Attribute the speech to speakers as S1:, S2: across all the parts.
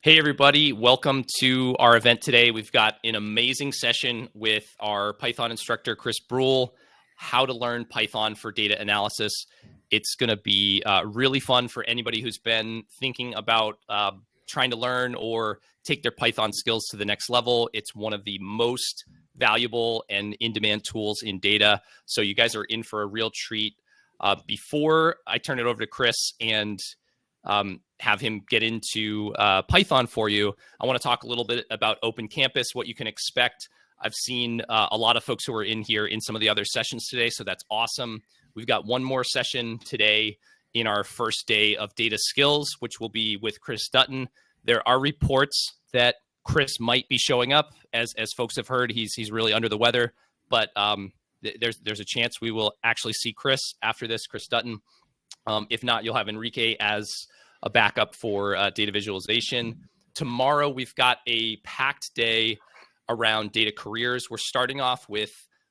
S1: Hey, everybody. Welcome to our event today. We've got an amazing session with our Python instructor, Chris Brule, how to learn Python for data analysis. It's going to be really fun for anybody who's been thinking about trying to learn or take their Python skills to the next level. It's one of the most valuable and in-demand tools in data. So you guys are in for a real treat. Before I turn it over to Chris and have him get into Python for you, I want to talk a little bit about Open Campus, what you can expect. I've seen a lot of folks who are in here in some of the other sessions today, so that's awesome. We've got one more session today in our first day of data skills, which will be with Chris Dutton. There are reports that Chris might be showing up. As folks have heard, he's really under the weather, but there's a chance we will actually see Chris after this, Chris Dutton. If not, you'll have Enrique as a backup for data visualization. Tomorrow, we've got a packed day around data careers. We're starting off with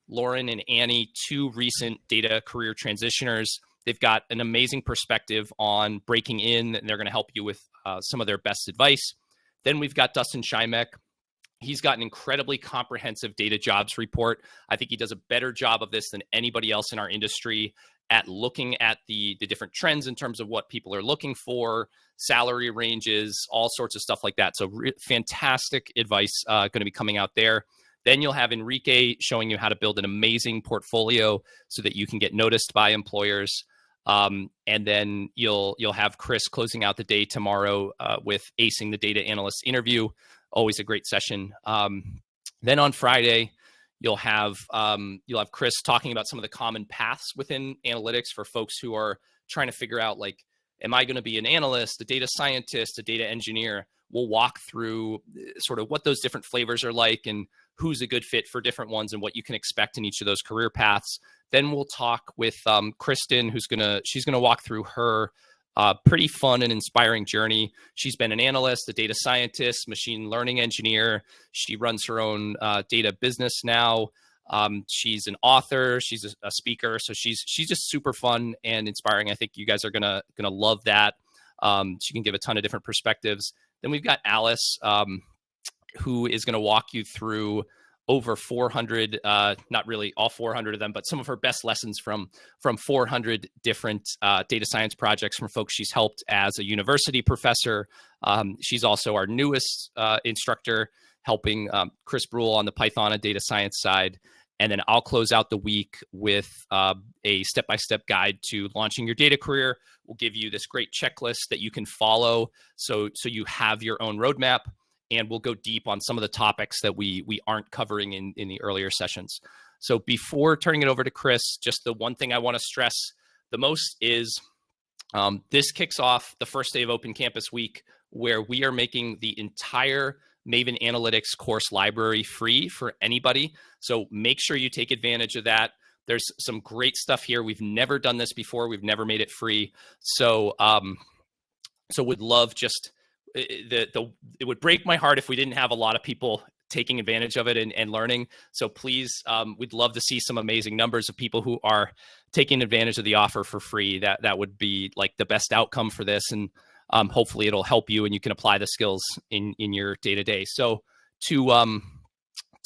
S1: Lauren and Annie, two recent data career transitioners. They've got an amazing perspective on breaking in, and they're going to help you with some of their best advice. Then we've got Dustin Schimek. He's got an incredibly comprehensive data jobs report. I think he does a better job of this than anybody else in our industry at looking at the different trends in terms of what people are looking for, salary ranges, all sorts of stuff like that. So fantastic advice going to be coming out there. Then you'll have Enrique showing you how to build an amazing portfolio so that you can get noticed by employers. And then you'll have Chris closing out the day tomorrow with acing the data analyst interview. Always a great session. Then on Friday, you'll have Chris talking about some of the common paths within analytics for folks who are trying to figure out, like, am I going to be an analyst, a data scientist, a data engineer? We'll walk through sort of what those different flavors are like and who's a good fit for different ones and what you can expect in each of those career paths. Then we'll talk with Kristen, she's gonna walk through her pretty fun and inspiring journey. She's been an analyst, a data scientist, machine learning engineer. She runs her own data business now. She's an author. She's a speaker. So she's just super fun and inspiring. I think you guys are gonna love that. She can give a ton of different perspectives. Then we've got Alice, who is going to walk you through over 400, not really all 400 of them, but some of her best lessons from 400 different data science projects from folks she's helped as a university professor. She's also our newest instructor, helping Chris Brule on the Python and data science side. And then I'll close out the week with a step-by-step guide to launching your data career. We'll give you this great checklist that you can follow so you have your own roadmap. And we'll go deep on some of the topics that we aren't covering in the earlier sessions. So before turning it over to Chris, just the one thing I want to stress the most is this kicks off the first day of Open Campus Week, where we are making the entire Maven Analytics course library free for anybody. So make sure you take advantage of that. There's some great stuff here. We've never done this before. We've never made it free. So would love just... It would break my heart if we didn't have a lot of people taking advantage of it and learning. So please, we'd love to see some amazing numbers of people who are taking advantage of the offer for free. That would be like the best outcome for this. And hopefully it'll help you and you can apply the skills in your day-to-day. So to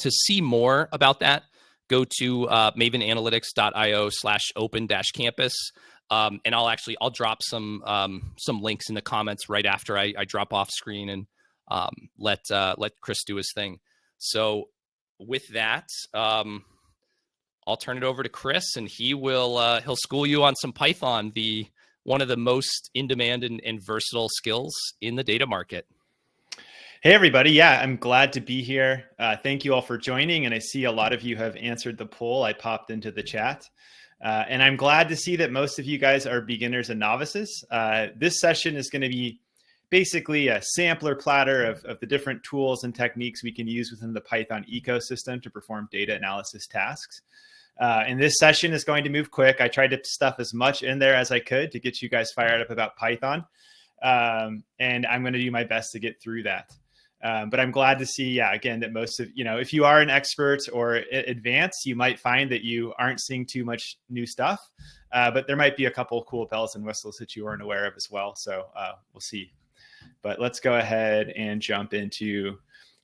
S1: see more about that, go to mavenanalytics.io/open-campus. And I'll drop some links in the comments right after I drop off screen and let Chris do his thing. So with that, I'll turn it over to Chris, and he'll school you on some Python, one of the most in-demand and versatile skills in the data market.
S2: Hey, everybody. Yeah, I'm glad to be here. Thank you all for joining. And I see a lot of you have answered the poll I popped into the chat. And I'm glad to see that most of you guys are beginners and novices. This session is going to be basically a sampler platter of the different tools and techniques we can use within the Python ecosystem to perform data analysis tasks. And this session is going to move quick. I tried to stuff as much in there as I could to get you guys fired up about Python. And I'm going to do my best to get through that. But I'm glad to see, again, that most of, if you are an expert or advanced, you might find that you aren't seeing too much new stuff, but there might be a couple of cool bells and whistles that you weren't aware of as well. So we'll see. But let's go ahead and jump into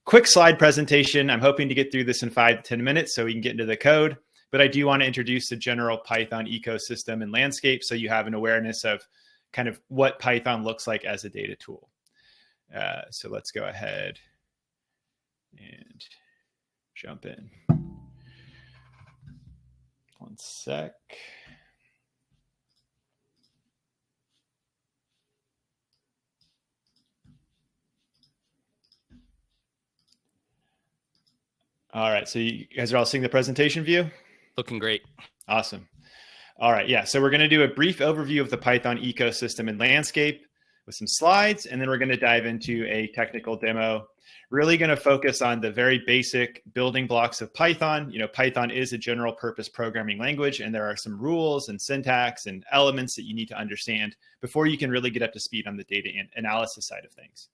S2: quick slide presentation. I'm hoping to get through this in 5 to 10 minutes so we can get into the code. But I do want to introduce the general Python ecosystem and landscape so you have an awareness of kind of what Python looks like as a data tool. So let's go ahead and jump in. One sec. All right, so you guys are all seeing the presentation view?
S1: Looking great.
S2: Awesome. All right, yeah, so we're going to do a brief overview of the Python ecosystem and landscape with some slides, and then we're going to dive into a technical demo. Really going to focus on the very basic building blocks of Python. You know, Python is a general purpose programming language, and there are some rules and syntax and elements that you need to understand before you can really get up to speed on the data analysis side of things.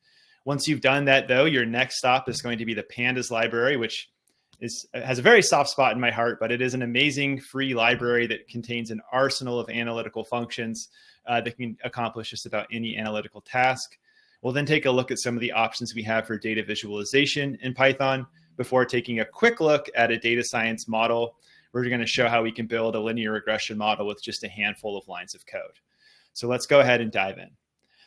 S2: Once you've done that, though, your next stop is going to be the Pandas library, which has a very soft spot in my heart, but it is an amazing free library that contains an arsenal of analytical functions that can accomplish just about any analytical task. We'll then take a look at some of the options we have for data visualization in Python before taking a quick look at a data science model. We're going to show how we can build a linear regression model with just a handful of lines of code. So let's go ahead and dive in.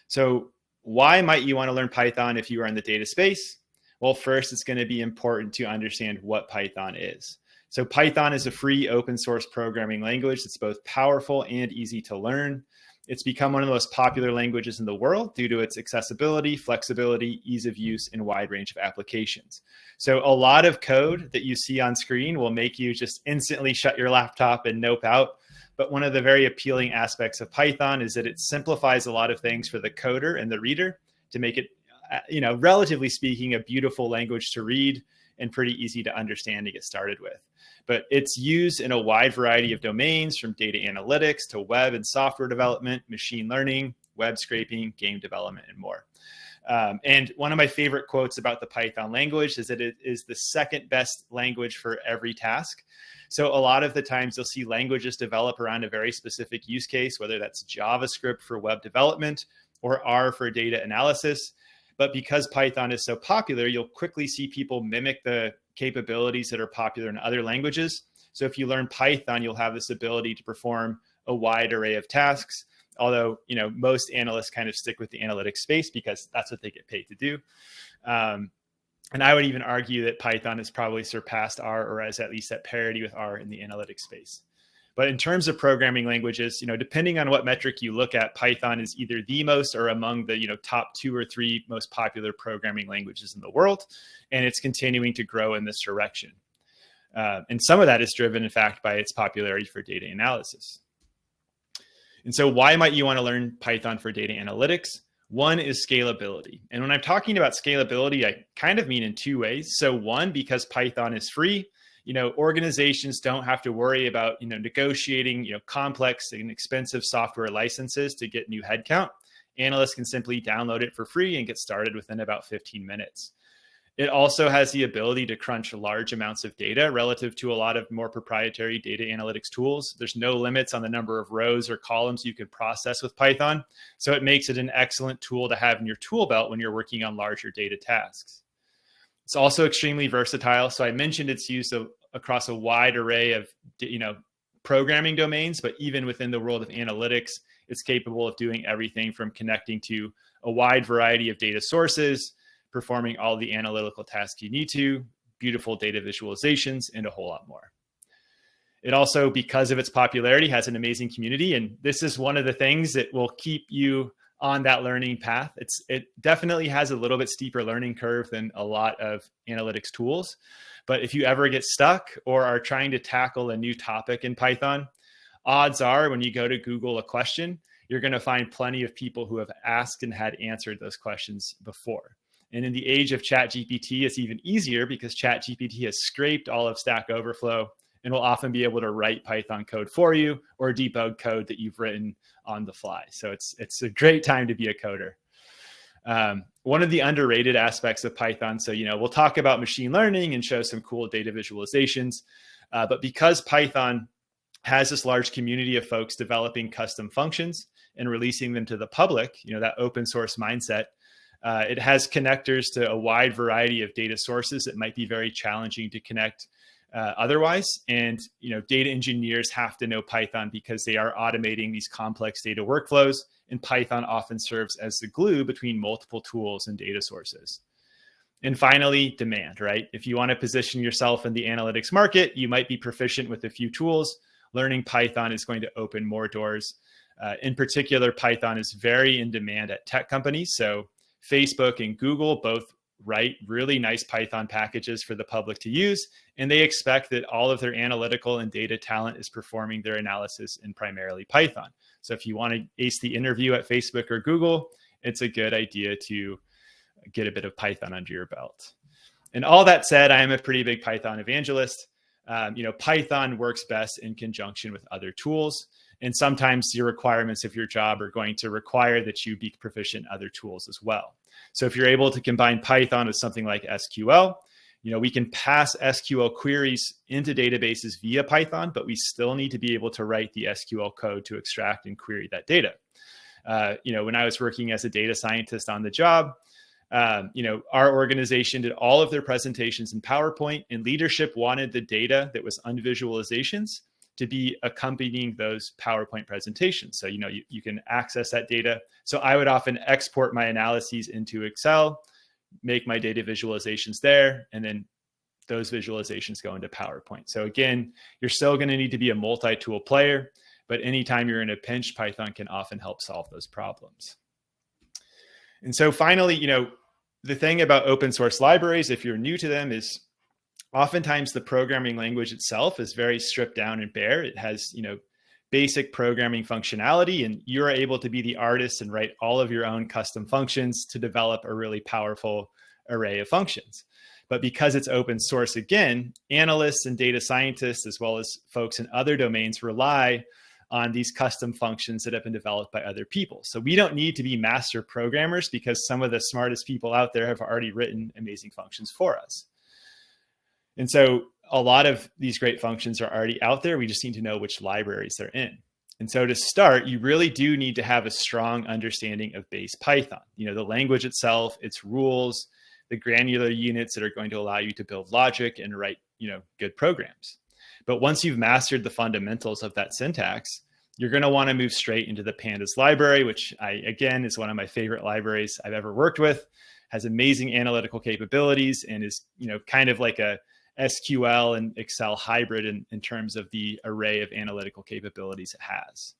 S2: So why might you want to learn Python if you are in the data space? Well, first, it's going to be important to understand what Python is. So Python is a free open source programming language that's both powerful and easy to learn. It's become one of the most popular languages in the world due to its accessibility, flexibility, ease of use, and wide range of applications. So a lot of code that you see on screen will make you just instantly shut your laptop and nope out. But one of the very appealing aspects of Python is that it simplifies a lot of things for the coder and the reader to make it, relatively speaking, a beautiful language to read and pretty easy to understand to get started with. But it's used in a wide variety of domains, from data analytics to web and software development, machine learning, web scraping, game development, and more. And one of my favorite quotes about the Python language is that it is the second best language for every task. So a lot of the times you'll see languages develop around a very specific use case, whether that's JavaScript for web development or R for data analysis. But because Python is so popular, you'll quickly see people mimic the capabilities that are popular in other languages. So if you learn Python, you'll have this ability to perform a wide array of tasks. Although, most analysts kind of stick with the analytics space because that's what they get paid to do. And I would even argue that Python has probably surpassed R, or is at least at parity with R in the analytics space. But in terms of programming languages, depending on what metric you look at, Python is either the most or among the, top 2 or 3 most popular programming languages in the world. And it's continuing to grow in this direction. And some of that is driven, in fact, by its popularity for data analysis. And so why might you want to learn Python for data analytics? One is scalability. And when I'm talking about scalability, I kind of mean in 2 ways. So one, because Python is free, organizations don't have to worry about, negotiating, complex and expensive software licenses to get new headcount. Analysts can simply download it for free and get started within about 15 minutes. It also has the ability to crunch large amounts of data relative to a lot of more proprietary data analytics tools. There's no limits on the number of rows or columns you can process with Python. So it makes it an excellent tool to have in your tool belt when you're working on larger data tasks. It's also extremely versatile. So I mentioned it's used across a wide array of, programming domains, but even within the world of analytics, it's capable of doing everything from connecting to a wide variety of data sources, performing all the analytical tasks you need to, beautiful data visualizations, and a whole lot more. It also, because of its popularity, has an amazing community. And this is one of the things that will keep you on that learning path. It definitely has a little bit steeper learning curve than a lot of analytics tools. But if you ever get stuck or are trying to tackle a new topic in Python, odds are when you go to Google a question, you're going to find plenty of people who have asked and had answered those questions before. And in the age of ChatGPT, it's even easier because ChatGPT has scraped all of Stack Overflow and will often be able to write Python code for you or debug code that you've written on the fly. So it's a great time to be a coder. One of the underrated aspects of Python, so, we'll talk about machine learning and show some cool data visualizations, but because Python has this large community of folks developing custom functions and releasing them to the public, that open source mindset, It has connectors to a wide variety of data sources that might be very challenging to connect otherwise. And data engineers have to know Python because they are automating these complex data workflows, and Python often serves as the glue between multiple tools and data sources. And finally, demand, right? If you want to position yourself in the analytics market, you might be proficient with a few tools. Learning Python is going to open more doors. In particular, Python is very in demand at tech companies. So Facebook and Google both write really nice Python packages for the public to use, and they expect that all of their analytical and data talent is performing their analysis in primarily Python. So if you want to ace the interview at Facebook or Google, it's a good idea to get a bit of Python under your belt. And all that said, I am a pretty big Python evangelist. Python works best in conjunction with other tools. And sometimes your requirements of your job are going to require that you be proficient in other tools as well. So if you're able to combine Python with something like SQL, we can pass SQL queries into databases via Python, but we still need to be able to write the SQL code to extract and query that data. When I was working as a data scientist on the job, our organization did all of their presentations in PowerPoint, and leadership wanted the data that was on visualizations to be accompanying those PowerPoint presentations. So, you can access that data. So I would often export my analyses into Excel, make my data visualizations there, and then those visualizations go into PowerPoint. So again, you're still going to need to be a multi-tool player, but anytime you're in a pinch, Python can often help solve those problems. And so finally, the thing about open source libraries, if you're new to them, is oftentimes the programming language itself is very stripped down and bare. It has, basic programming functionality, and you're able to be the artist and write all of your own custom functions to develop a really powerful array of functions. But because it's open source, again, analysts and data scientists, as well as folks in other domains, rely on these custom functions that have been developed by other people. So we don't need to be master programmers because some of the smartest people out there have already written amazing functions for us. And so a lot of these great functions are already out there. We just need to know which libraries they're in. And so to start, you really do need to have a strong understanding of base Python. The language itself, its rules, the granular units that are going to allow you to build logic and write, good programs. But once you've mastered the fundamentals of that syntax, you're going to want to move straight into the Pandas library, which again, is one of my favorite libraries I've ever worked with, has amazing analytical capabilities, and is, kind of like a SQL and Excel hybrid in terms of the array of analytical capabilities it has.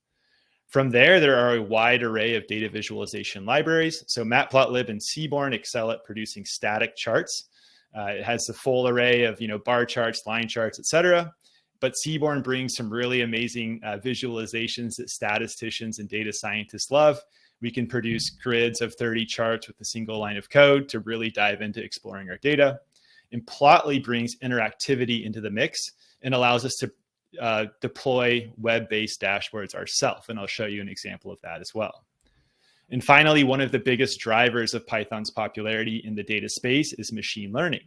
S2: From there are a wide array of data visualization libraries. So Matplotlib and Seaborn excel at producing static charts. It has the full array of bar charts, line charts, etc. But Seaborn brings some really amazing visualizations that statisticians and data scientists love. We can produce grids of 30 charts with a single line of code to really dive into exploring our data. And Plotly brings interactivity into the mix and allows us to deploy web-based dashboards ourselves. And I'll show you an example of that as well. And finally, one of the biggest drivers of Python's popularity in the data space is machine learning.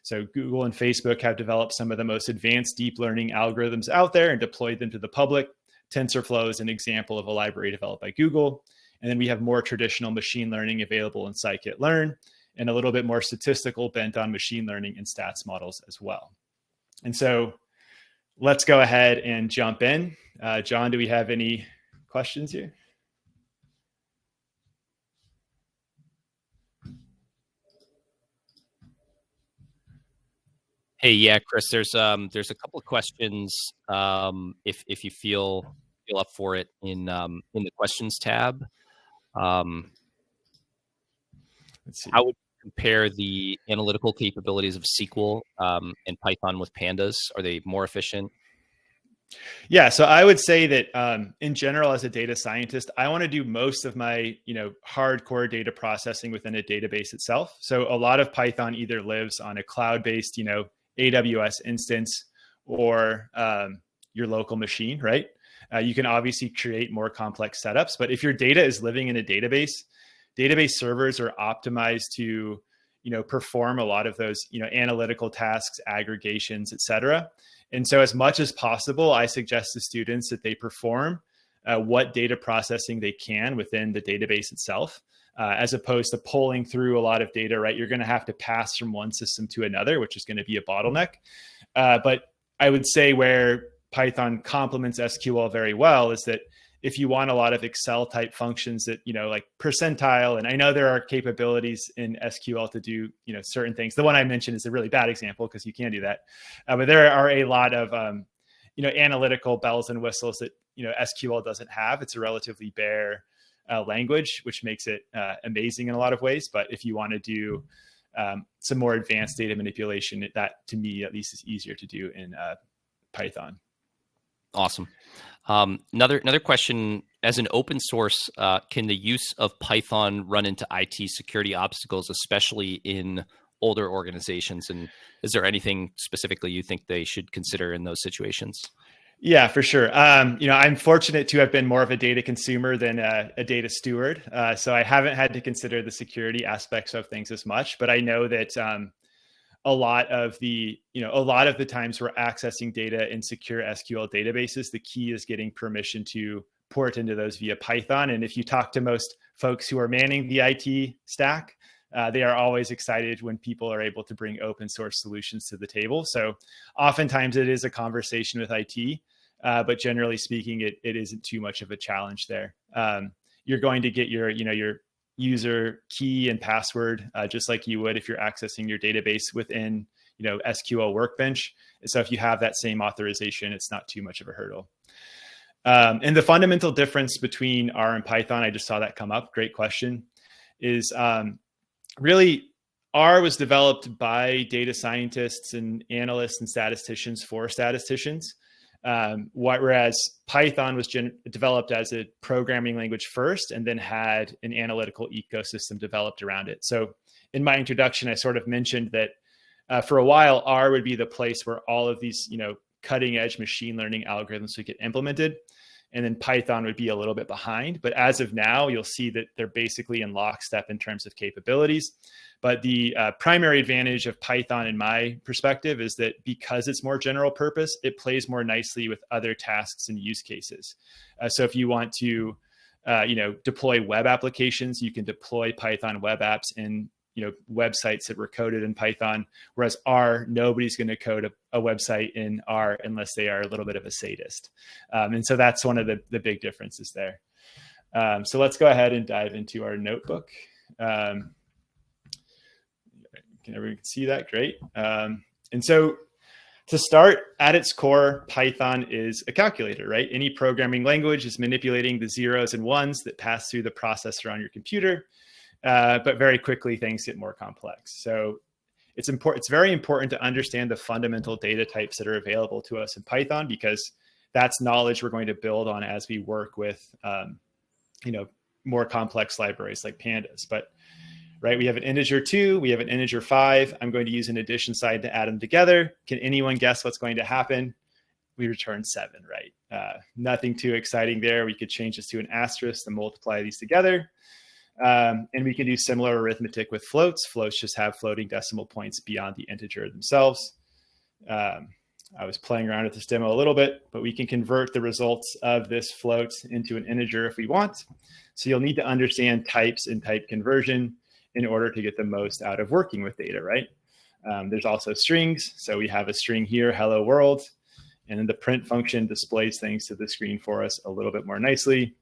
S2: So Google and Facebook have developed some of the most advanced deep learning algorithms out there and deployed them to the public. TensorFlow is an example of a library developed by Google. And then we have more traditional machine learning available in scikit-learn, and a little bit more statistical bent on machine learning and stats models as well. And so let's go ahead and jump in. John, do we have any questions here?
S1: Hey, yeah, Chris, there's a couple of questions if you feel up for it in the questions tab.
S2: Let's see.
S1: How would you compare the analytical capabilities of SQL and Python with Pandas? Are they more efficient?
S2: Yeah, so I would say that in general, as a data scientist, I want to do most of my hardcore data processing within a database itself. So a lot of Python either lives on a cloud-based AWS instance or your local machine, right? You can obviously create more complex setups, but if your data is living in a database servers are optimized to perform a lot of those analytical tasks, aggregations, etc. And so as much as possible, I suggest to students that they perform what data processing they can within the database itself, as opposed to pulling through a lot of data, right? You're going to have to pass from one system to another, which is going to be a bottleneck. But I would say where Python complements SQL very well is that if you want a lot of Excel type functions that, like percentile, and I know there are capabilities in SQL to do, certain things. The one I mentioned is a really bad example because you can't do that. But there are a lot of, analytical bells and whistles that, SQL doesn't have. It's a relatively bare language, which makes it amazing in a lot of ways. But if you want to do some more advanced data manipulation, that to me at least is easier to do in Python.
S1: Awesome. Another question: as an open source, can the use of Python run into IT security obstacles, especially in older organizations? And is there anything specifically you think they should consider in those situations?
S2: Yeah, for sure. I'm fortunate to have been more of a data consumer than a data steward. So I haven't had to consider the security aspects of things as much, but I know that a lot of the times we're accessing data in secure SQL databases, the key is getting permission to port into those via Python. And if you talk to most folks who are manning the IT stack, they are always excited when people are able to bring open source solutions to the table. So oftentimes it is a conversation with IT, but generally speaking, it isn't too much of a challenge there. You're going to get your user key and password, just like you would if you're accessing your database within, SQL Workbench. So if you have that same authorization, it's not too much of a hurdle. And the fundamental difference between R and Python, I just saw that come up, great question, is really R was developed by data scientists and analysts and statisticians for statisticians. Whereas Python was developed as a programming language first and then had an analytical ecosystem developed around it. So in my introduction, I sort of mentioned that for a while, R would be the place where all of these, cutting edge machine learning algorithms would get implemented. And then Python would be a little bit behind. But as of now, you'll see that they're basically in lockstep in terms of capabilities. But the primary advantage of Python, in my perspective, is that because it's more general purpose, it plays more nicely with other tasks and use cases. So if you want to, deploy web applications, you can deploy Python web apps in, websites that were coded in Python. Whereas R, nobody's going to code a website in R unless they are a little bit of a sadist. And so that's one of the big differences there. So let's go ahead and dive into our notebook. Can everyone see that? Great. And so to start, at its core, Python is a calculator, right? Any programming language is manipulating the zeros and ones that pass through the processor on your computer. But very quickly, things get more complex. So it's very important to understand the fundamental data types that are available to us in Python, because that's knowledge we're going to build on as we work with, more complex libraries like Pandas. But right, we have an integer 2, we have an integer 5. I'm going to use an addition sign to add them together. Can anyone guess what's going to happen? We return 7, right? Nothing too exciting there. We could change this to an asterisk and multiply these together. And we can do similar arithmetic with floats. Floats just have floating decimal points beyond the integer themselves. I was playing around with this demo a little bit, but we can convert the results of this float into an integer if we want. So you'll need to understand types and type conversion in order to get the most out of working with data, right? There's also strings. So we have a string here, hello world, and then the print function displays things to the screen for us a little bit more nicely.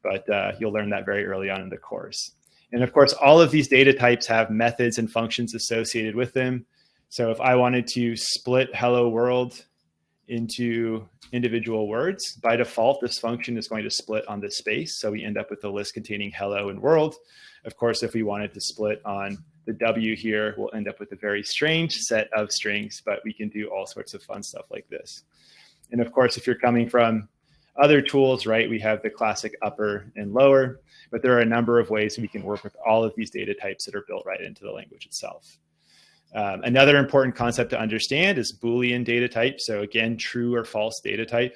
S2: But you'll learn that very early on in the course. And of course, all of these data types have methods and functions associated with them. So if I wanted to split hello world into individual words, by default, this function is going to split on this space. So we end up with a list containing hello and world. Of course, if we wanted to split on the W here, we'll end up with a very strange set of strings, but we can do all sorts of fun stuff like this. And of course, if you're coming from other tools, right, we have the classic upper and lower, but there are a number of ways we can work with all of these data types that are built right into the language itself. Another important concept to understand is Boolean data type. So again, true or false data type.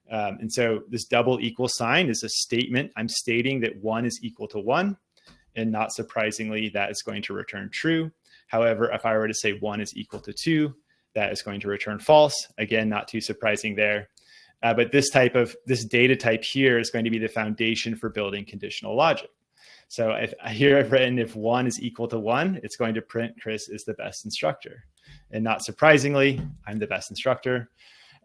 S2: And so this double equal sign is a statement. I'm stating that 1 is equal to 1, and not surprisingly, that is going to return true. However, if I were to say 1 is equal to 2, that is going to return false. Again, not too surprising there. But this data type here is going to be the foundation for building conditional logic. So here I've written if 1 is equal to 1, it's going to print Chris is the best instructor. And not surprisingly, I'm the best instructor.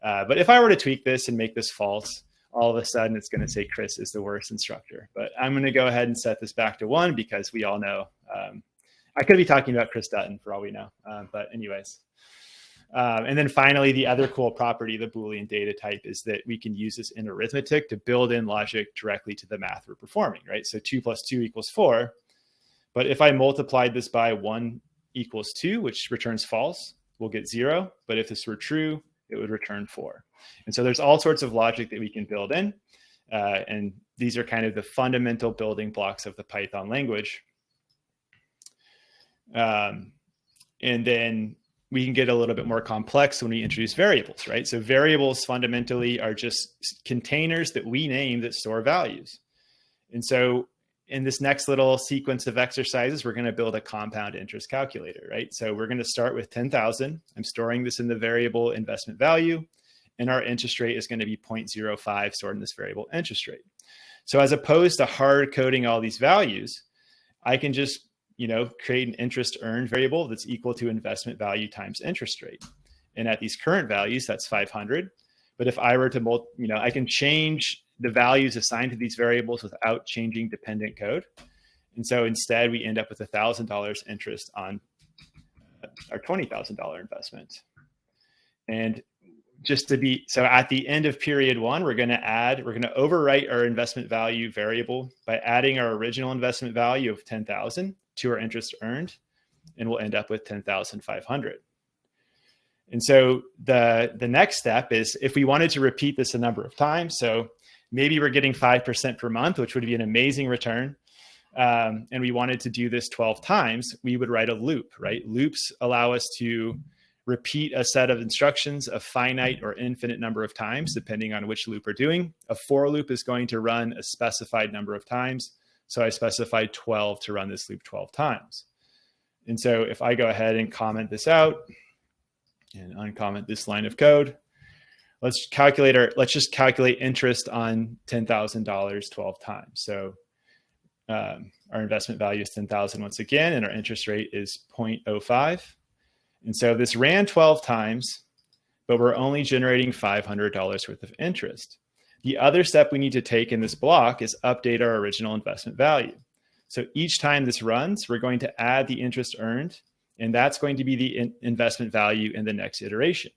S2: But if I were to tweak this and make this false, all of a sudden it's going to say Chris is the worst instructor. But I'm going to go ahead and set this back to 1 because we all know. I could be talking about Chris Dutton for all we know. But anyways. And then finally, the other cool property, the Boolean data type, is that we can use this in arithmetic to build in logic directly to the math we're performing, right? So 2 + 2 = 4. But if I multiplied this by 1 = 2, which returns false, we'll get 0. But if this were true, it would return 4. And so there's all sorts of logic that we can build in. And these are kind of the fundamental building blocks of the Python language. And then we can get a little bit more complex when we introduce variables, right? So variables fundamentally are just containers that we name that store values. And so in this next little sequence of exercises, we're going to build a compound interest calculator, right? So we're going to start with 10,000. I'm storing this in the variable investment value, and our interest rate is going to be 0.05 stored in this variable interest rate. So as opposed to hard coding all these values, I can just create an interest earned variable that's equal to investment value times interest rate. And at these current values, that's 500. But if I were to, I can change the values assigned to these variables without changing dependent code. And so instead, we end up with $1,000 interest on our $20,000 investment. And so at the end of period 1, we're going to overwrite our investment value variable by adding our original investment value of 10,000 to our interest earned, and we'll end up with 10,500. And so the next step is if we wanted to repeat this a number of times, so maybe we're getting 5% per month, which would be an amazing return, and we wanted to do this 12 times, we would write a loop, right? Loops allow us to repeat a set of instructions a finite or infinite number of times, depending on which loop we're doing. A for loop is going to run a specified number of times. So I specified 12 to run this loop 12 times. And so if I go ahead and comment this out and uncomment this line of code, let's just calculate interest on $10,000 12 times. So our investment value is 10,000 once again, and our interest rate is 0.05. And so this ran 12 times, but we're only generating $500 worth of interest. The other step we need to take in this block is update our original investment value. So each time this runs, we're going to add the interest earned, and that's going to be the investment value in the next iteration.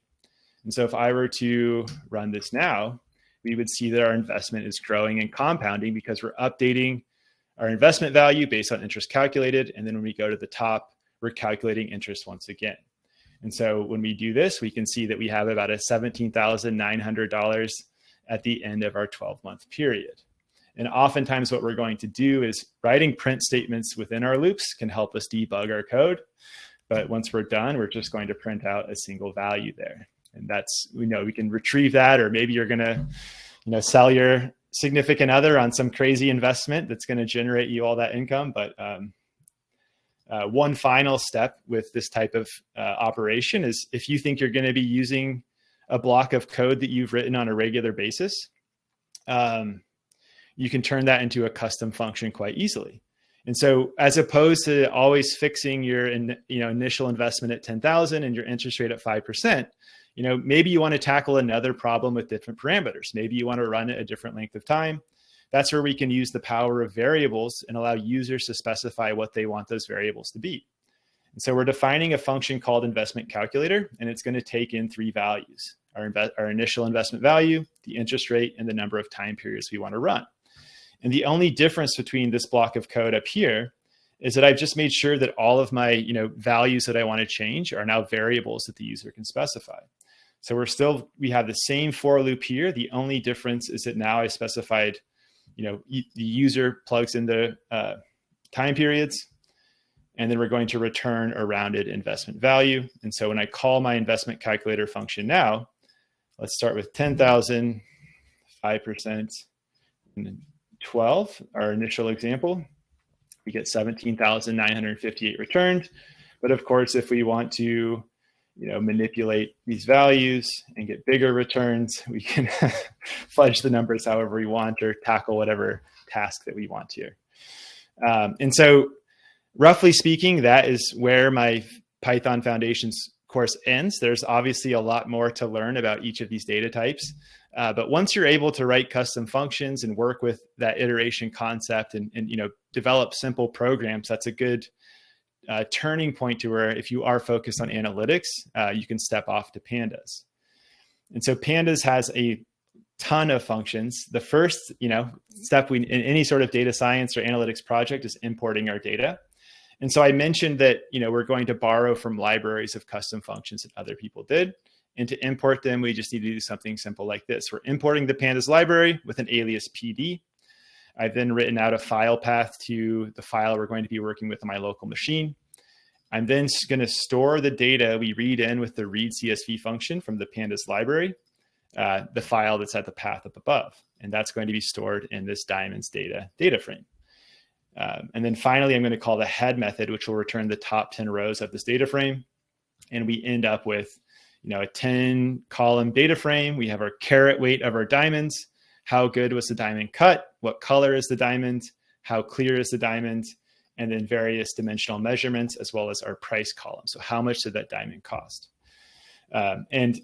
S2: And so if I were to run this now, we would see that our investment is growing and compounding because we're updating our investment value based on interest calculated. And then when we go to the top, we're calculating interest once again. And so when we do this, we can see that we have about a $17,900 at the end of our 12-month period. And oftentimes what we're going to do is writing print statements within our loops can help us debug our code. But once we're done, we're just going to print out a single value there. And that's, we can retrieve that, or maybe you're going to, sell your significant other on some crazy investment that's going to generate you all that income. But one final step with this type of operation is if you think you're going to be using a block of code that you've written on a regular basis, you can turn that into a custom function quite easily. And so as opposed to always fixing your initial investment at 10,000 and your interest rate at 5%, maybe you want to tackle another problem with different parameters. Maybe you want to run it a different length of time. That's where we can use the power of variables and allow users to specify what they want those variables to be. And so we're defining a function called investment calculator, and it's going to take in 3 values: our initial investment value, the interest rate, and the number of time periods we want to run. And the only difference between this block of code up here is that I've just made sure that all of my values that I want to change are now variables that the user can specify. So we have the same for loop here. The only difference is that now I specified, the user plugs in the time periods, and then we're going to return a rounded investment value. And so when I call my investment calculator function now, let's start with 10,000, 5%, and 12, our initial example. We get 17,958 returned. But of course, if we want to manipulate these values and get bigger returns. We can fudge the numbers however we want or tackle whatever task that we want here. And so roughly speaking, that is where my Python Foundations course ends. There's obviously a lot more to learn about each of these data types. But once you're able to write custom functions and work with that iteration concept and develop simple programs, that's a good turning point to where if you are focused on analytics, you can step off to Pandas. And so Pandas has a ton of functions. The first, step in any sort of data science or analytics project is importing our data. And so I mentioned that, we're going to borrow from libraries of custom functions that other people did. And to import them, we just need to do something simple like this. We're importing the Pandas library with an alias PD. I've then written out a file path to the file we're going to be working with on my local machine. I'm then going to store the data we read in with the read CSV function from the Pandas library, the file that's at the path up above. And that's going to be stored in this diamonds data frame. And then finally, I'm going to call the head method, which will return the top 10 rows of this data frame. And we end up with a 10 column data frame. We have our carat weight of our diamonds. How good was the diamond cut? What color is the diamond? How clear is the diamond? And then various dimensional measurements, as well as our price column. So how much did that diamond cost? And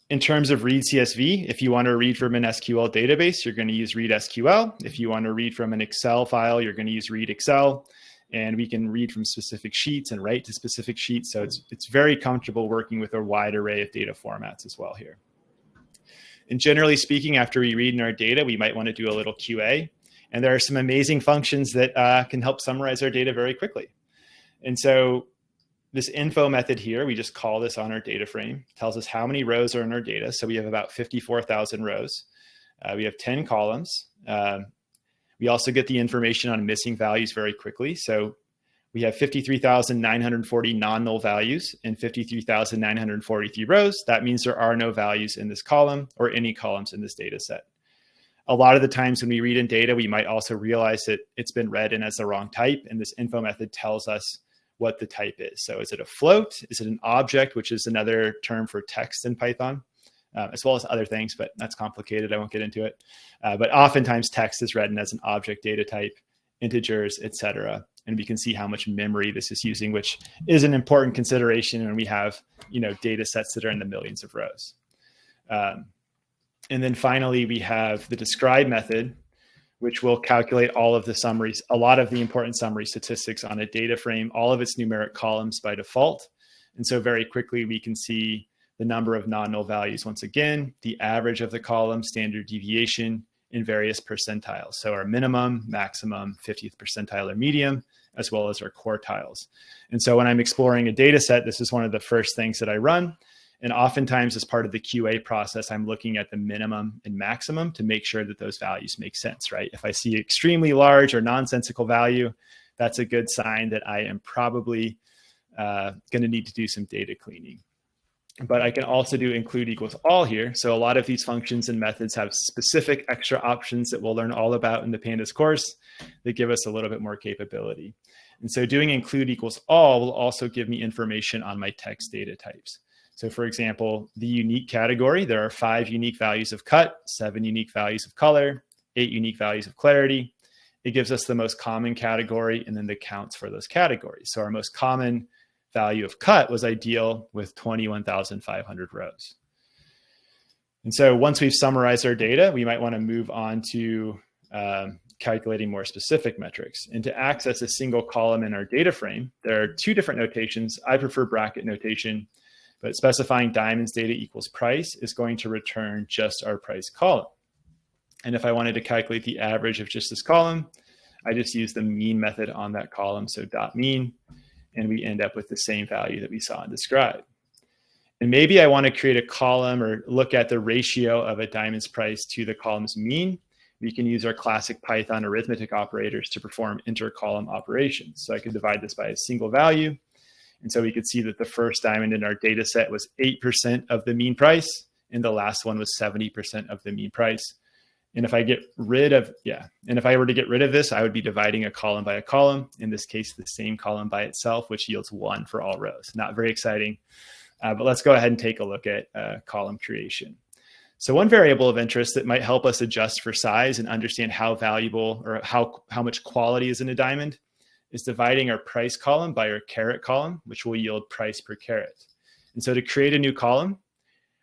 S2: in terms of read CSV, if you want to read from an SQL database, you're going to use read SQL. If you want to read from an Excel file, you're going to use read Excel. And we can read from specific sheets and write to specific sheets. So it's very comfortable working with a wide array of data formats as well here. And generally speaking, after we read in our data, we might want to do a little QA. And there are some amazing functions that can help summarize our data very quickly. And so this info method here, we just call this on our data frame, tells us how many rows are in our data. So we have about 54,000 rows. We have 10 columns. We also get the information on missing values very quickly. So we have 53,940 non-null values and 53,943 rows. That means there are no values in this column or any columns in this data set. A lot of the times when we read in data, we might also realize that it's been read in as the wrong type. And this info method tells us what the type is. So is it a float? Is it an object, which is another term for text in Python, as well as other things, but that's complicated. I won't get into it. But oftentimes text is read in as an object data type, integers, etc. And we can see how much memory this is using, which is an important consideration when we have, data sets that are in the millions of rows. And then finally, we have the describe method, which will calculate all of the summaries, a lot of the important summary statistics on a data frame, all of its numeric columns by default. And so very quickly, we can see the number of non-null values once again, the average of the column, standard deviation in various percentiles. So our minimum, maximum, 50th percentile or medium, as well as our quartiles. And so when I'm exploring a data set, this is one of the first things that I run. And oftentimes as part of the QA process, I'm looking at the minimum and maximum to make sure that those values make sense, right? If I see extremely large or nonsensical value, that's a good sign that I am probably going to need to do some data cleaning. But I can also do include equals all here. So a lot of these functions and methods have specific extra options that we'll learn all about in the Pandas course that give us a little bit more capability. And so doing include equals all will also give me information on my text data types. So for example, the unique category, there are 5 unique values of cut, 7 unique values of color, 8 unique values of clarity. It gives us the most common category and then the counts for those categories. So our most common value of cut was ideal with 21,500 rows. And so once we've summarized our data, we might want to move on to calculating more specific metrics. And to access a single column in our data frame, there are 2 different notations. I prefer bracket notation, but specifying diamonds data equals price is going to return just our price column. And if I wanted to calculate the average of just this column, I just use the mean method on that column, so dot mean, and we end up with the same value that we saw in describe. And maybe I want to create a column or look at the ratio of a diamond's price to the column's mean. We can use our classic Python arithmetic operators to perform inter-column operations. So I could divide this by a single value. And so we could see that the first diamond in our data set was 8% of the mean price, and the last one was 70% of the mean price. And if I get rid of, and if I were to get rid of this, I would be dividing a column by a column, in this case, the same column by itself, which yields 1 for all rows. Not very exciting. But let's go ahead and take a look at column creation. So one variable of interest that might help us adjust for size and understand how valuable or how much quality is in a diamond is dividing our price column by our carat column, which will yield price per carat. And so to create a new column,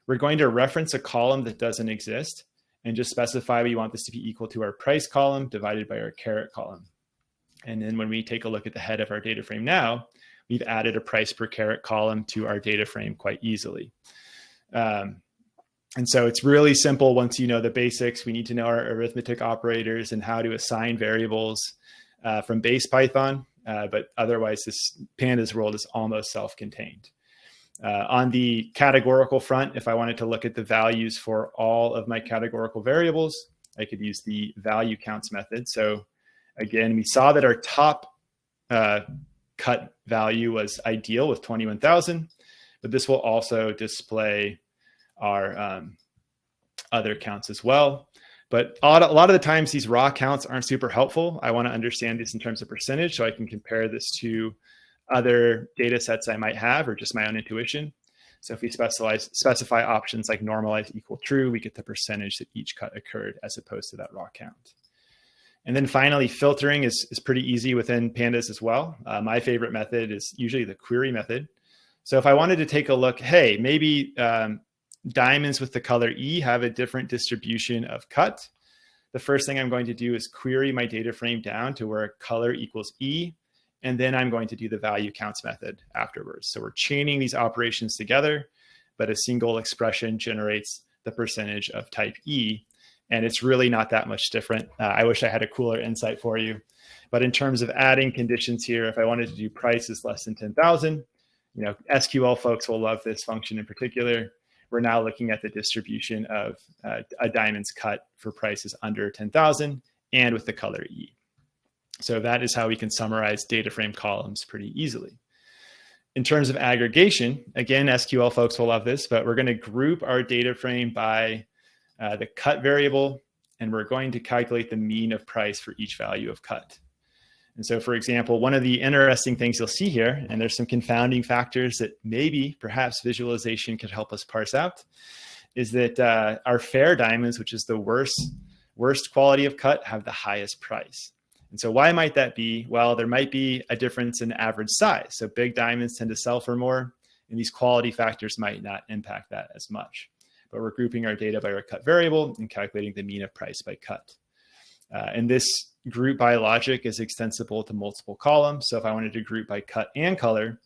S2: we're going to reference a column that doesn't exist and just specify we want this to be equal to our price column divided by our carat column. And then when we take a look at the head of our data frame now, we've added a price per carat column to our data frame quite easily. And so it's really simple once you know the basics. We need to know our arithmetic operators and how to assign variables from base Python, but otherwise this Pandas world is almost self-contained. On the categorical front, if I wanted to look at the values for all of my categorical variables, I could use the value counts method. So again, we saw that our top cut value was ideal with 21,000, but this will also display our other counts as well. But a lot of the times these raw counts aren't super helpful. I want to understand this in terms of percentage so I can compare this to other data sets I might have or just my own intuition. So if we specify options like normalize equal true, we get the percentage that each cut occurred as opposed to that raw count. And then finally, filtering is pretty easy within Pandas as well. My favorite method is usually the query method. So if I wanted to take a look, hey, maybe diamonds with the color E have a different distribution of cut. The first thing I'm going to do is query my data frame down to where color equals E, and then I'm going to do the value counts method afterwards. So we're chaining these operations together, but a single expression generates the percentage of type E, and it's really not that much different. I wish I had a cooler insight for you, but in terms of adding conditions here, if I wanted to do price is less than 10,000, SQL folks will love this function in particular. We're now looking at the distribution of a diamond's cut for prices under 10,000 and with the color E. So that is how we can summarize data frame columns pretty easily. In terms of aggregation, again, SQL folks will love this, but we're going to group our data frame by the cut variable, and we're going to calculate the mean of price for each value of cut. And so, for example, one of the interesting things you'll see here, and there's some confounding factors that maybe perhaps visualization could help us parse out, is that our fair diamonds, which is the worst quality of cut, have the highest price. And so why might that be? Well, there might be a difference in average size. So big diamonds tend to sell for more, and these quality factors might not impact that as much. But we're grouping our data by our cut variable and calculating the mean of price by cut. And this group by logic is extensible to multiple columns. So if I wanted to group by cut and color,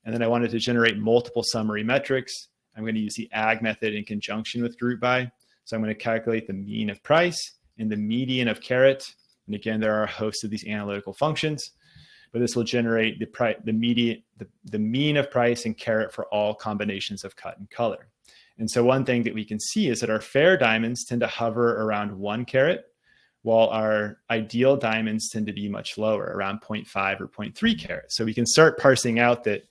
S2: and then I wanted to generate multiple summary metrics, I'm going to use the ag method in conjunction with group by. So I'm going to calculate the mean of price and the median of carat. And again, there are a host of these analytical functions, but this will generate the mean of price and carat for all combinations of cut and color. And so one thing that we can see is that our fair diamonds tend to hover around 1 carat, while our ideal diamonds tend to be much lower, around 0.5 or 0.3 carats. So we can start parsing out that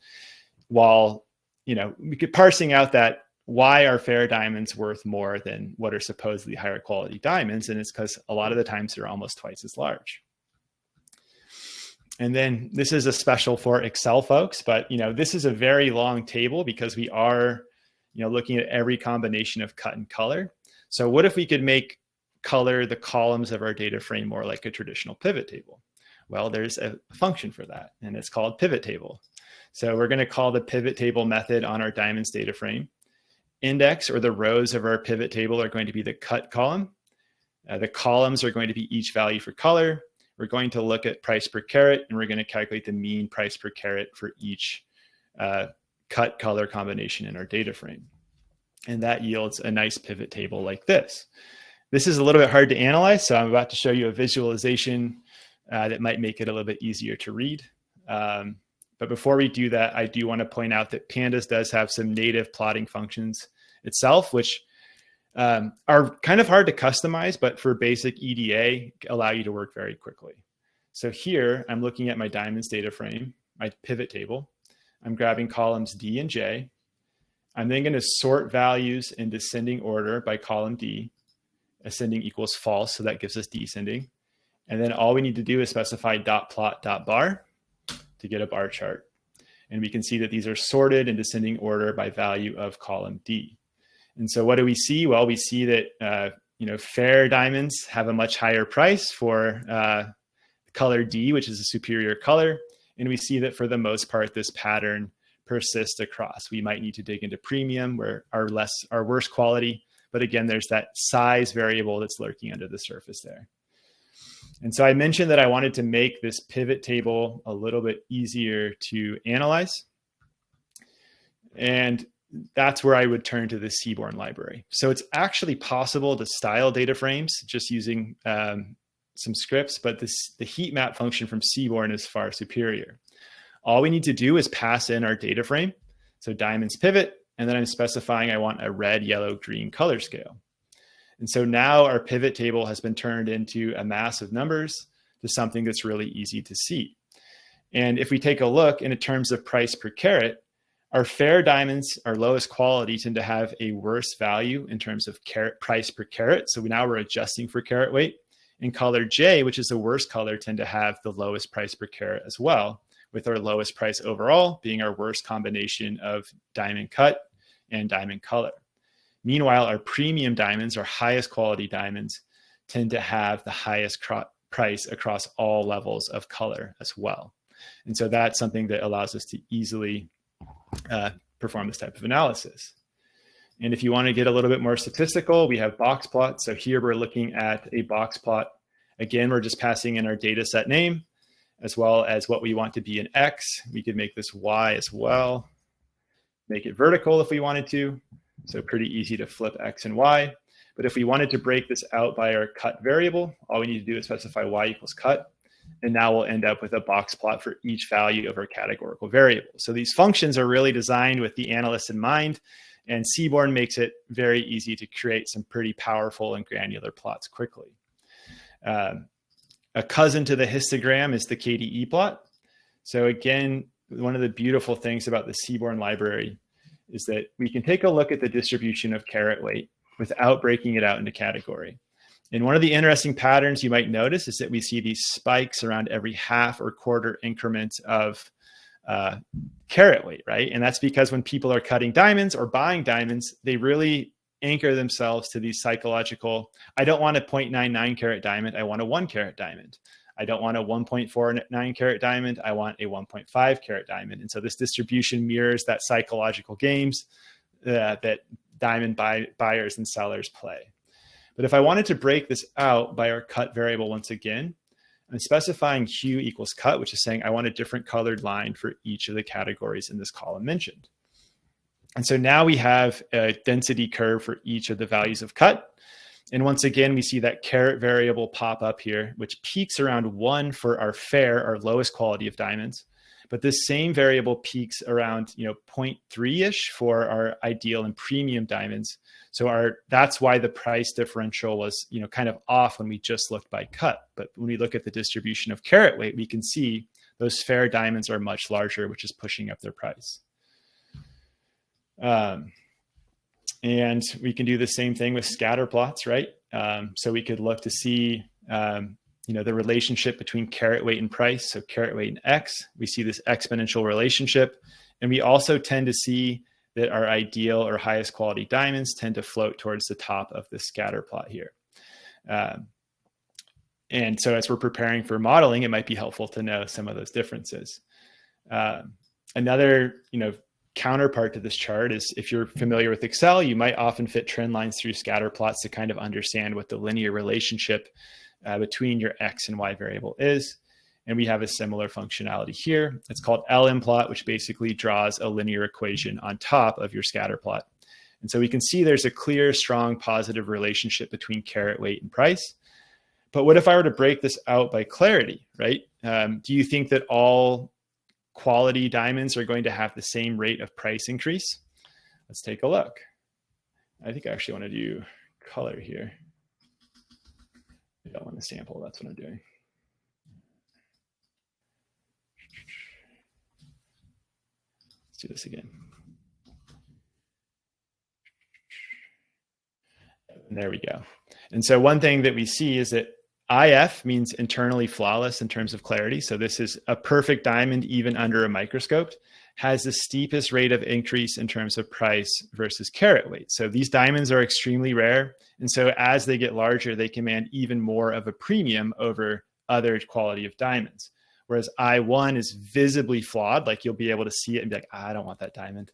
S2: why are fair diamonds worth more than what are supposedly higher quality diamonds? And it's because a lot of the times they're almost twice as large. And then this is a special for Excel folks, but this is a very long table because we are looking at every combination of cut and color. So what if we could make color the columns of our data frame more like a traditional pivot table? Well, there's a function for that, and it's called pivot table. So we're going to call the pivot table method on our diamonds data frame. Index, or the rows of our pivot table, are going to be the cut column. The columns are going to be each value for color. We're going to look at price per carat, and we're going to calculate the mean price per carat for each cut color combination in our data frame. And that yields a nice pivot table like this. This is a little bit hard to analyze, so I'm about to show you a visualization that might make it a little bit easier to read. But before we do that, I do want to point out that Pandas does have some native plotting functions itself, which are kind of hard to customize, but for basic EDA, allow you to work very quickly. So here, I'm looking at my diamonds data frame, my pivot table. I'm grabbing columns D and J. I'm then going to sort values in descending order by column D. Ascending equals false, so that gives us descending. And then all we need to do is specify .plot.bar to get a bar chart. And we can see that these are sorted in descending order by value of column D. And so what do we see? Well, we see that fair diamonds have a much higher price for color D, which is a superior color. And we see that for the most part, this pattern persists across. We might need to dig into premium, where our worse quality. But again, there's that size variable that's lurking under the surface there. And so I mentioned that I wanted to make this pivot table a little bit easier to analyze. And that's where I would turn to the Seaborn library. So it's actually possible to style data frames just using some scripts, but the heat map function from Seaborn is far superior. All we need to do is pass in our data frame. So diamonds pivot, and then I'm specifying I want a red, yellow, green color scale. And so now our pivot table has been turned into a mass of numbers to something that's really easy to see. And if we take a look in terms of price per carat, our fair diamonds, our lowest quality, tend to have a worse value in terms of price per carat. So now we're adjusting for carat weight. And color J, which is the worst color, tend to have the lowest price per carat as well, with our lowest price overall being our worst combination of diamond cut and diamond color. Meanwhile, our premium diamonds, our highest quality diamonds, tend to have the highest price across all levels of color as well. And so that's something that allows us to easily perform this type of analysis. And if you want to get a little bit more statistical, we have box plots. So here we're looking at a box plot. Again, we're just passing in our data set name, as well as what we want to be an X. We could make this Y as well, make it vertical if we wanted to. So pretty easy to flip X and Y. But if we wanted to break this out by our cut variable, all we need to do is specify Y equals cut. And now we'll end up with a box plot for each value of our categorical variable. So these functions are really designed with the analyst in mind, and Seaborn makes it very easy to create some pretty powerful and granular plots quickly. A cousin to the histogram is the KDE plot. So again, one of the beautiful things about the Seaborn library is that we can take a look at the distribution of carat weight without breaking it out into category. And one of the interesting patterns you might notice is that we see these spikes around every half or quarter increments of carat weight, right? And that's because when people are cutting diamonds or buying diamonds, they really anchor themselves to these psychological, I don't want a 0.99 carat diamond, I want a 1 carat diamond. I don't want a 1.49 carat diamond, I want a 1.5 carat diamond. And so this distribution mirrors that psychological games that diamond buyers and sellers play. But if I wanted to break this out by our cut variable once again, I'm specifying hue equals cut, which is saying I want a different colored line for each of the categories in this column mentioned. And so now we have a density curve for each of the values of cut. And once again, we see that carat variable pop up here, which peaks around 1 for our fair, our lowest quality of diamonds. But this same variable peaks around 0.3-ish for our ideal and premium diamonds. So that's why the price differential was kind of off when we just looked by cut. But when we look at the distribution of carat weight, we can see those fair diamonds are much larger, which is pushing up their price. And we can do the same thing with scatter plots, right? So we could look to see the relationship between carat weight and price. So carat weight and X, we see this exponential relationship. And we also tend to see that our ideal or highest quality diamonds tend to float towards the top of the scatter plot here. And so as we're preparing for modeling, it might be helpful to know some of those differences. Another, counterpart to this chart is if you're familiar with Excel, you might often fit trend lines through scatter plots to kind of understand what the linear relationship between your X and Y variable is. And we have a similar functionality here. It's called LM-plot, which basically draws a linear equation on top of your scatter plot. And so we can see there's a clear, strong, positive relationship between carat weight and price. But what if I were to break this out by clarity, right? Do you think that all quality diamonds are going to have the same rate of price increase? Let's take a look. I think I actually want to do color here. I don't want to sample, that's what I'm doing. Let's do this again. And there we go. And so one thing that we see is that IF means internally flawless in terms of clarity. So this is a perfect diamond even under a microscope. has the steepest rate of increase in terms of price versus carat weight. So these diamonds are extremely rare. And so as they get larger, they command even more of a premium over other quality of diamonds. Whereas I1 is visibly flawed, like you'll be able to see it and be like, I don't want that diamond.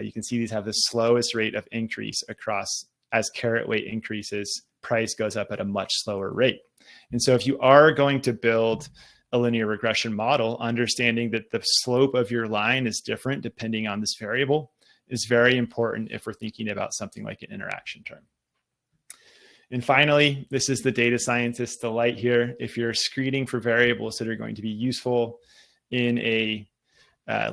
S2: You can see these have the slowest rate of increase across. As carat weight increases, price goes up at a much slower rate. And so if you are going to build a linear regression model, understanding that the slope of your line is different depending on this variable is very important if we're thinking about something like an interaction term. And finally, this is the data scientist's delight here. If you're screening for variables that are going to be useful in a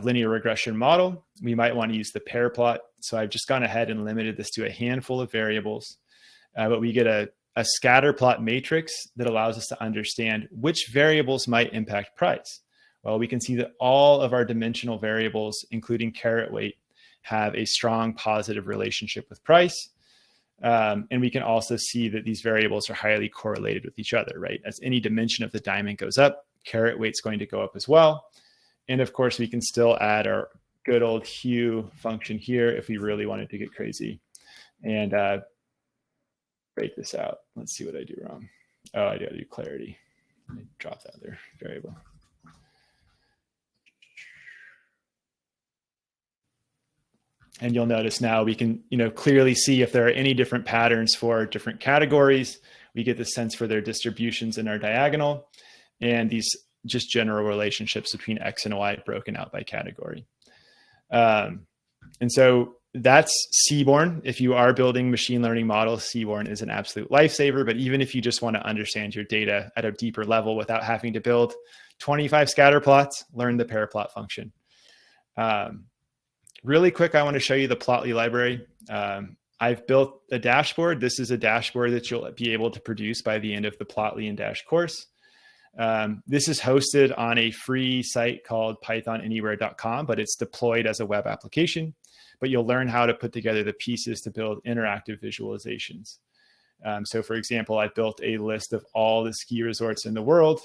S2: linear regression model, we might want to use the pair plot. So I've just gone ahead and limited this to a handful of variables, but we get a scatter plot matrix that allows us to understand which variables might impact price. Well, we can see that all of our dimensional variables, including carat weight, have a strong positive relationship with price. And we can also see that these variables are highly correlated with each other, right? As any dimension of the diamond goes up, carat weight's going to go up as well. And of course, we can still add our good old hue function here if we really wanted to get crazy and break this out. Let's see what I do wrong. Oh, I gotta do clarity. Let me drop that other variable. And you'll notice now we can, clearly see if there are any different patterns for different categories. We get the sense for their distributions in our diagonal and these just general relationships between X and Y broken out by category. And so that's Seaborn. If you are building machine learning models, Seaborn is an absolute lifesaver. But even if you just want to understand your data at a deeper level without having to build 25 scatter plots, learn the pair plot function. Really quick, I want to show you the Plotly library. I've built a dashboard. This is a dashboard that you'll be able to produce by the end of the Plotly and Dash course. This is hosted on a free site called pythonanywhere.com, but it's deployed as a web application. But you'll learn how to put together the pieces to build interactive visualizations. So for example, I built a list of all the ski resorts in the world.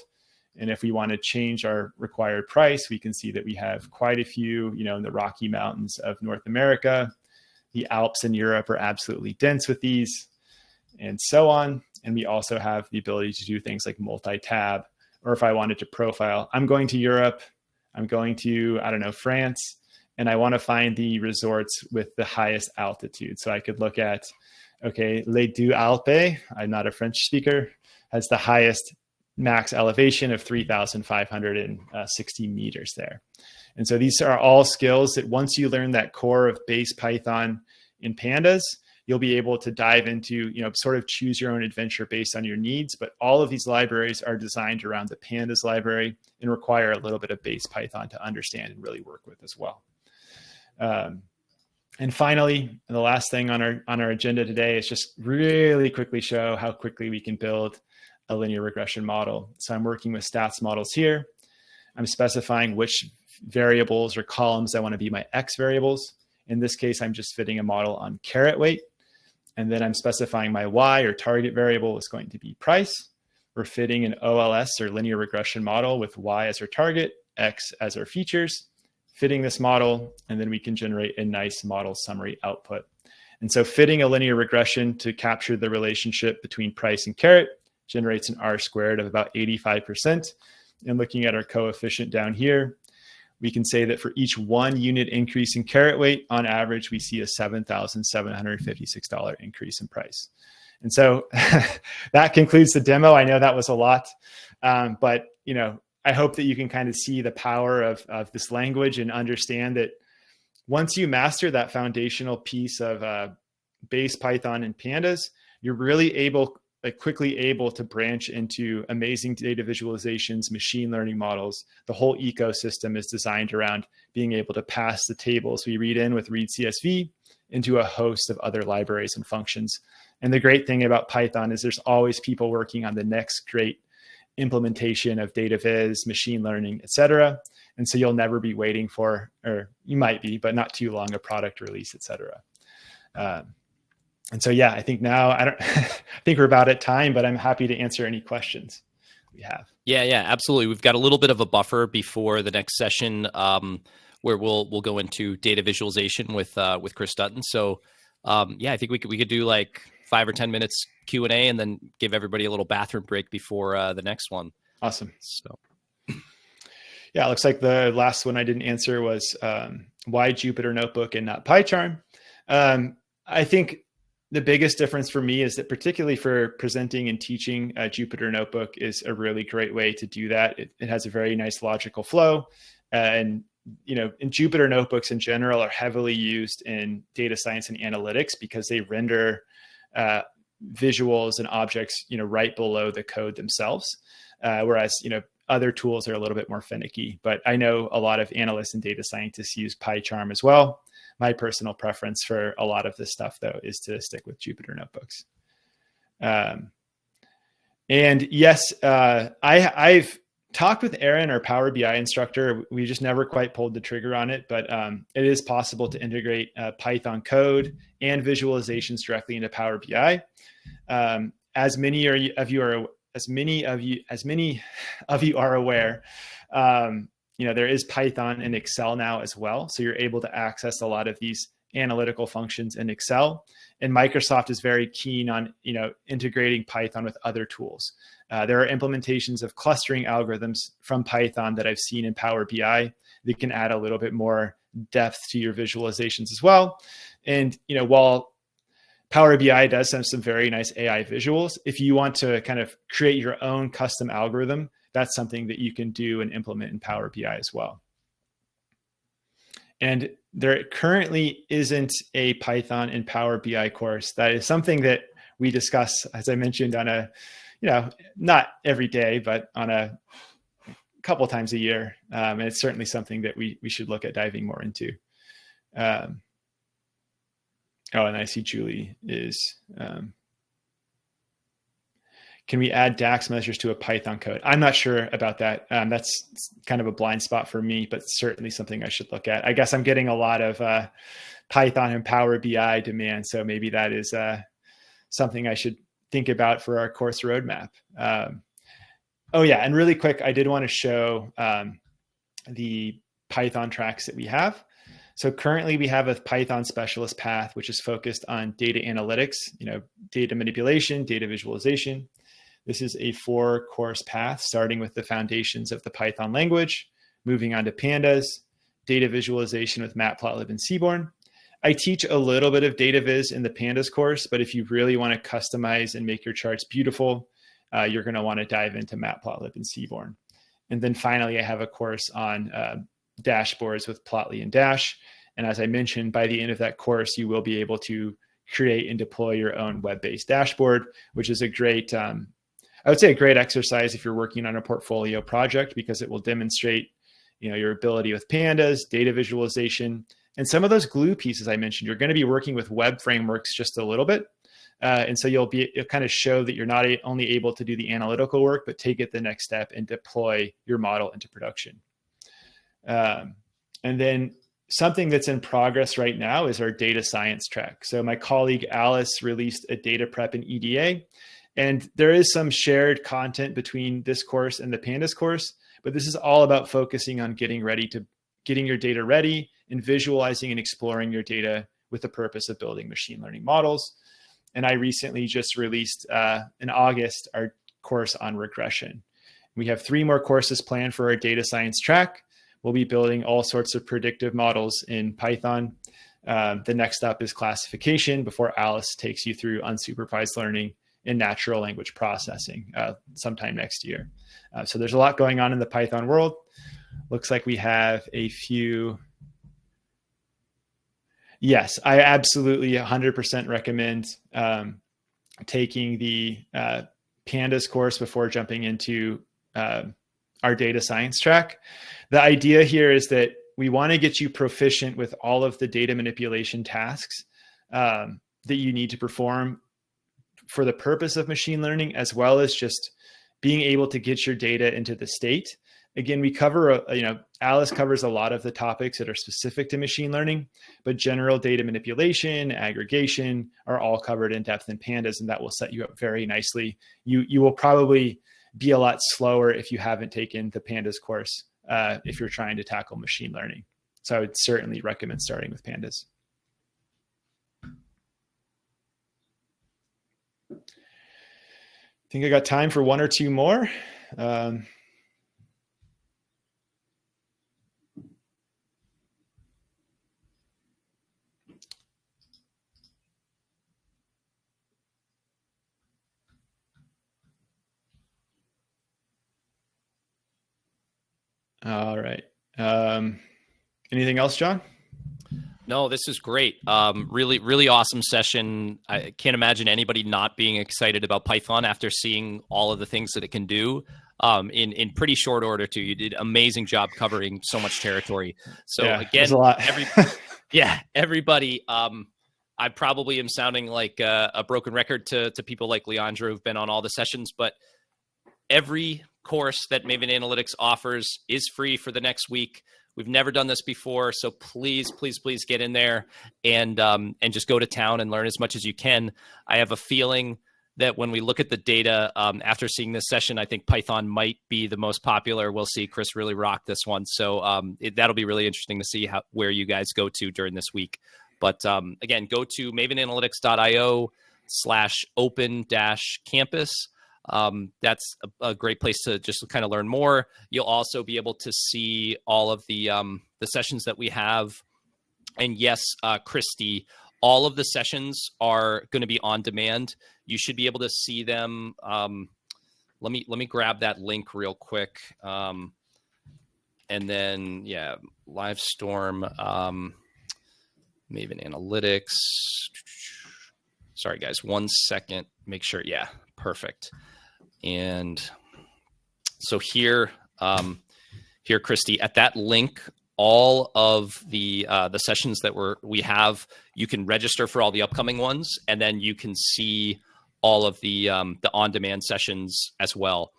S2: And if we want to change our required price, we can see that we have quite a few, in the Rocky Mountains of North America. The Alps in Europe are absolutely dense with these, and so on. And we also have the ability to do things like multi-tab, or if I wanted to profile, I'm going to Europe, I'm going to, France, and I want to find the resorts with the highest altitude. So I could look at, okay, Les Deux Alpes, I'm not a French speaker, has the highest max elevation of 3,560 meters there. And so these are all skills that once you learn that core of base Python in Pandas, you'll be able to dive into, sort of choose your own adventure based on your needs. But all of these libraries are designed around the Pandas library and require a little bit of base Python to understand and really work with as well. And finally, the last thing on our agenda today is just really quickly show how quickly we can build a linear regression model. So I'm working with stats models here. I'm specifying which variables or columns I want to be my X variables. In this case, I'm just fitting a model on carat weight. And then I'm specifying my Y or target variable is going to be price. We're fitting an OLS or linear regression model with Y as our target, X as our features, fitting this model, and then we can generate a nice model summary output. And so fitting a linear regression to capture the relationship between price and carat generates an R-squared of about 85%. And looking at our coefficient down here, we can say that for each 1 unit increase in carat weight, on average, we see a $7,756 increase in price. And so that concludes the demo. I know that was a lot, but I hope that you can kind of see the power of this language and understand that once you master that foundational piece of base Python and Pandas, you're really quickly able to branch into amazing data visualizations, machine learning models. The whole ecosystem is designed around being able to pass the tables we read in with read CSV into a host of other libraries and functions. And the great thing about Python is there's always people working on the next great implementation of data viz, machine learning, et cetera. And so you'll never be waiting for, or you might be, but not too long, a product release, et cetera. And so, yeah, I think now I think we're about at time, but I'm happy to answer any questions we have.
S1: Yeah, absolutely. We've got a little bit of a buffer before the next session. where we'll go into data visualization with Chris Dutton. So I think we could do like 5 or 10 minutes Q&A and then give everybody a little bathroom break before the next one.
S2: Awesome.
S1: So
S2: yeah, it looks like the last one I didn't answer was why Jupyter Notebook and not PyCharm. I think the biggest difference for me is that particularly for presenting and teaching, Jupyter Notebook is a really great way to do that. It has a very nice logical flow. And in Jupyter Notebooks in general are heavily used in data science and analytics because they render visuals and objects, right below the code themselves. Whereas, other tools are a little bit more finicky, but I know a lot of analysts and data scientists use PyCharm as well. My personal preference for a lot of this stuff, though, is to stick with Jupyter Notebooks. And yes, I've talked with Aaron, our Power BI instructor. We just never quite pulled the trigger on it, but it is possible to integrate Python code and visualizations directly into Power BI. As many of you are aware, there is Python in Excel now as well. So you're able to access a lot of these analytical functions in Excel. And Microsoft is very keen on, integrating Python with other tools. There are implementations of clustering algorithms from Python that I've seen in Power BI that can add a little bit more depth to your visualizations as well. And, while Power BI does have some very nice AI visuals, if you want to kind of create your own custom algorithm, that's something that you can do and implement in Power BI as well. And there currently isn't a Python in Power BI course. That is something that we discuss, as I mentioned, on a, not every day, but on a couple of times a year. And it's certainly something that we should look at diving more into. And I see Julie is, can we add DAX measures to a Python code? I'm not sure about that. That's kind of a blind spot for me, but certainly something I should look at. I guess I'm getting a lot of Python and Power BI demand. So maybe that is something I should think about for our course roadmap. And really quick, I did want to show the Python tracks that we have. So currently we have a Python specialist path, which is focused on data analytics, data manipulation, data visualization. This is a 4-course path, starting with the foundations of the Python language, moving on to Pandas, data visualization with Matplotlib and Seaborn. I teach a little bit of data viz in the Pandas course, but if you really want to customize and make your charts beautiful, you're going to want to dive into Matplotlib and Seaborn. And then finally, I have a course on dashboards with Plotly and Dash. And as I mentioned, by the end of that course, you will be able to create and deploy your own web-based dashboard, which is a great, I would say a great exercise if you're working on a portfolio project, because it will demonstrate, your ability with Pandas, data visualization, and some of those glue pieces I mentioned. You're going to be working with web frameworks just a little bit. And so you'll kind of show that you're not only able to do the analytical work, but take it the next step and deploy your model into production. And then something that's in progress right now is our data science track. So my colleague Alice released a data prep in EDA, and there is some shared content between this course and the Pandas course, but this is all about focusing on getting your data ready and visualizing and exploring your data with the purpose of building machine learning models. And I recently just released in August our course on regression. We have 3 more courses planned for our data science track. We'll be building all sorts of predictive models in Python. The next up is classification before Alice takes you through unsupervised learning and natural language processing sometime next year. So there's a lot going on in the Python world. Looks like we have a few. Yes, I absolutely 100% recommend taking the Pandas course before jumping into our data science track. The idea here is that we want to get you proficient with all of the data manipulation tasks that you need to perform for the purpose of machine learning, as well as just being able to get your data into the state. Again, we cover, Alice covers a lot of the topics that are specific to machine learning, but general data manipulation, aggregation are all covered in depth in Pandas, and that will set you up very nicely. You will probably be a lot slower if you haven't taken the Pandas course if you're trying to tackle machine learning. So I would certainly recommend starting with Pandas. I think I got time for one or two more. All right. Anything else, John?
S1: No, this is great. Really, really awesome session. I can't imagine anybody not being excited about Python after seeing all of the things that it can do in pretty short order too. You did amazing job covering so much territory. So
S2: yeah,
S1: again,
S2: a lot.
S1: everybody, I probably am sounding like a broken record to people like Leandro who've been on all the sessions, but every course that Maven Analytics offers is free for the next week. We've never done this before, so please, please, please get in there and just go to town and learn as much as you can. I have a feeling that when we look at the data after seeing this session, I think Python might be the most popular. We'll see. Chris really rocked this one, so that'll be really interesting to see where you guys go to during this week. But again, go to mavenanalytics.io/open-campus. That's a great place to just kind of learn more. You'll also be able to see all of the sessions that we have. And yes, Christy, all of the sessions are going to be on demand. You should be able to see them. Let me grab that link real quick. And then, yeah, Livestorm, Maven Analytics. Sorry, guys, 1 second. Make sure. Yeah, perfect. And so here, Christy, at that link, all of the sessions that we have, you can register for all the upcoming ones, and then you can see all of the on-demand sessions as well.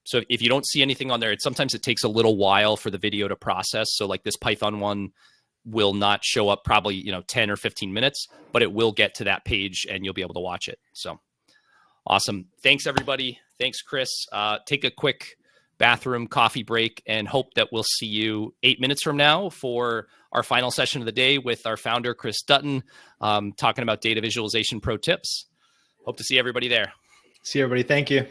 S1: So if you don't see anything on there, sometimes it takes a little while for the video to process. So like this Python one will not show up probably 10 or 15 minutes, but it will get to that page and you'll be able to watch it. So. Awesome. Thanks, everybody. Thanks, Chris. Take a quick bathroom coffee break and hope that we'll see you 8 minutes from now for our final session of the day with our founder, Chris Dutton, talking about data visualization pro tips. Hope to see everybody there.
S2: See everybody. Thank you.